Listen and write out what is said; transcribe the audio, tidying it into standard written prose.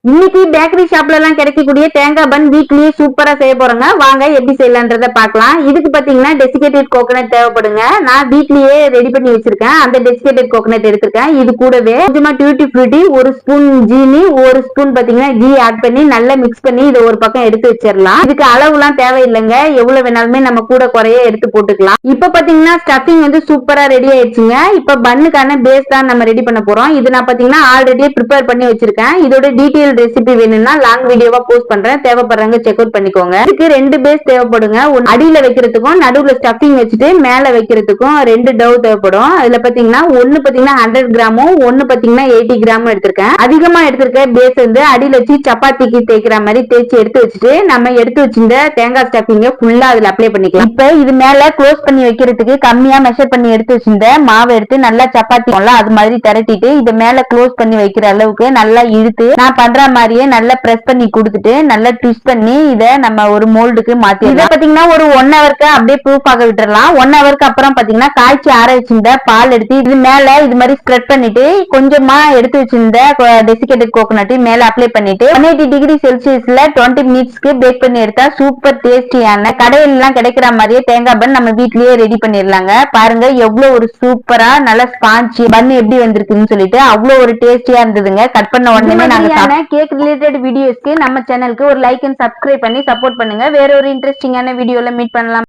இன்னைக்கு பேக்கரி ஷாப்ல எல்லாம் கிடைக்கக்கூடிய தேங்காய் பன் வீட்லயே சூப்பரா செய்ய போறேங்க. வாங்க எப்படி செய்யலான்றத பாக்கலாம். இதுக்கு பாத்தீங்கன்னா டெசிகேட்டட் கோகனட் தேவைப்படுங்க. நான் வீட்லயே ரெடி பண்ணி வச்சிருக்கேன். அந்த டெசிகேட்டட் கோகனட் எடுத்திருக்கேன். இது கூடவே கொஞ்சமா டியூட்டி ஃப்ரூட்டி, ஒரு ஸ்பூன் ஜீனி, ஒரு ஸ்பூன் பாத்தீங்கன்னா கீ ஆட் பண்ணி நல்லா மிக்ஸ் பண்ணி இதை ஒரு பக்கம் எடுத்து வச்சிடலாம். இதுக்கு அளவுலாம் தேவையில்லைங்க. எவ்வளவு வேணாலுமே நம்ம கூட குறைய எடுத்து போட்டுக்கலாம். இப்ப பாத்தீங்கன்னா ஸ்டஃபிங் வந்து சூப்பரா ரெடி ஆயிடுச்சுங்க. இப்ப பன்னுக்கான பேஸ் தான் நம்ம ரெடி பண்ண போறோம். இது நான் பாத்தீங்கன்னா ஆல்ரெடி ப்ரிப்பேர் பண்ணி வச்சிருக்கேன். இதோட டீடைல் ரெசிபி வேணும்னா லாங் வீடியோவா போஸ்ட் பண்றேன். தேவைப்படுறவங்க செக் அவுட் பண்ணிக்கோங்க. இதுக்கு ரெண்டு பேஸ் தேவைப்படுங்க. அடியில வைக்கிறதுக்கும் நடுவுல ஸ்டஃபிங் வச்சுட்டு மேல வைக்கிறதுக்கும் ரெண்டு டவ் தேவைப்படும். அதுல பாத்தீங்கன்னா ஒன்னு பாத்தீங்கன்னா 100 கிராமும் ஒன்னு பாத்தீங்கன்னா 80 கிராமும் எடுத்திருக்கேன். அதிகமா எடுத்திருக்க பேஸ் வந்து அடியில வச்சு சப்பாத்திக்கு தேய்க்கிற மாதிரி தேய்ச்சி எடுத்து வச்சுட்டு நம்ம எடுத்து வச்சிருந்த தேங்காய் ஸ்டஃபிங்க ஃபுல்லா அதுல அப்ளை பண்ணிக்கலாம். இப்ப இது மேல க்ளோஸ் பண்ணி வைக்கிறதுக்கு கம்மியா மெஷர் பண்ணி எடுத்து வச்சிருந்த மாவை எடுத்து நல்லா சப்பாத்தி அது மாதிரி திரட்டிட்டு இது மேல க்ளோஸ் பண்ணி வைக்கிற அளவுக்கு நல்லா இழுத்து நான் பண்ற மாதிரியே நல்லா பிரஸ் பண்ணி கொடுத்துட்டு நல்லா ட்விஸ்ட் பண்ணி இதை நம்ம ஒரு மோல்டுக்கு மாத்தி இதை பாத்தீங்கன்னா ஒரு 1 ஹவருக்கு அப்படியே ப்ரூஃப் ஆக விட்டுறலாம். 1 ஹவருக்கு அப்புறம் பாத்தீங்கன்னா காய்ச்சி ஆற வச்சிருந்த பால் எடுத்து இது மேல இது மாதிரி ஸ்ப்ரெட் பண்ணிட்டு கொஞ்சமா எடுத்து வச்சிருந்த டெசிகேட்டட் கோகோனட் மேல அப்ளை பண்ணிட்டு 180 டிகிரி செல்சியஸ்ல 20 மினிட்ஸ்க்கு பேக் பண்ணி எடுத்தா சூப்பர் டேஸ்டியான கடையில எல்லாம் கிடைக்கிற மாதிரியே தேங்காய் பன் நம்ம வீட்லயே ரெடி பண்ணிடலாங்க. பாருங்க எவ்வளவு ஒரு சூப்பரா நல்ல ஸ்பாஞ்சி பன் எப்படி வந்திருக்குன்னு சொல்லிட்டு அவ்வளவு ஒரு டேஸ்டியா இருந்ததுங்க. கட் பண்ண உடனே நாங்க கேக் ரிலேட்டட் வீடியோஸ்க்கு நம்ம சேனலுக்கு ஒரு லைக் அண்ட் சப்ஸ்கிரைப் பண்ணி சப்போர்ட் பண்ணுங்க. வேற ஒரு இன்ட்ரெஸ்டிங்கான வீடியோல மீட் பண்ணலாம்.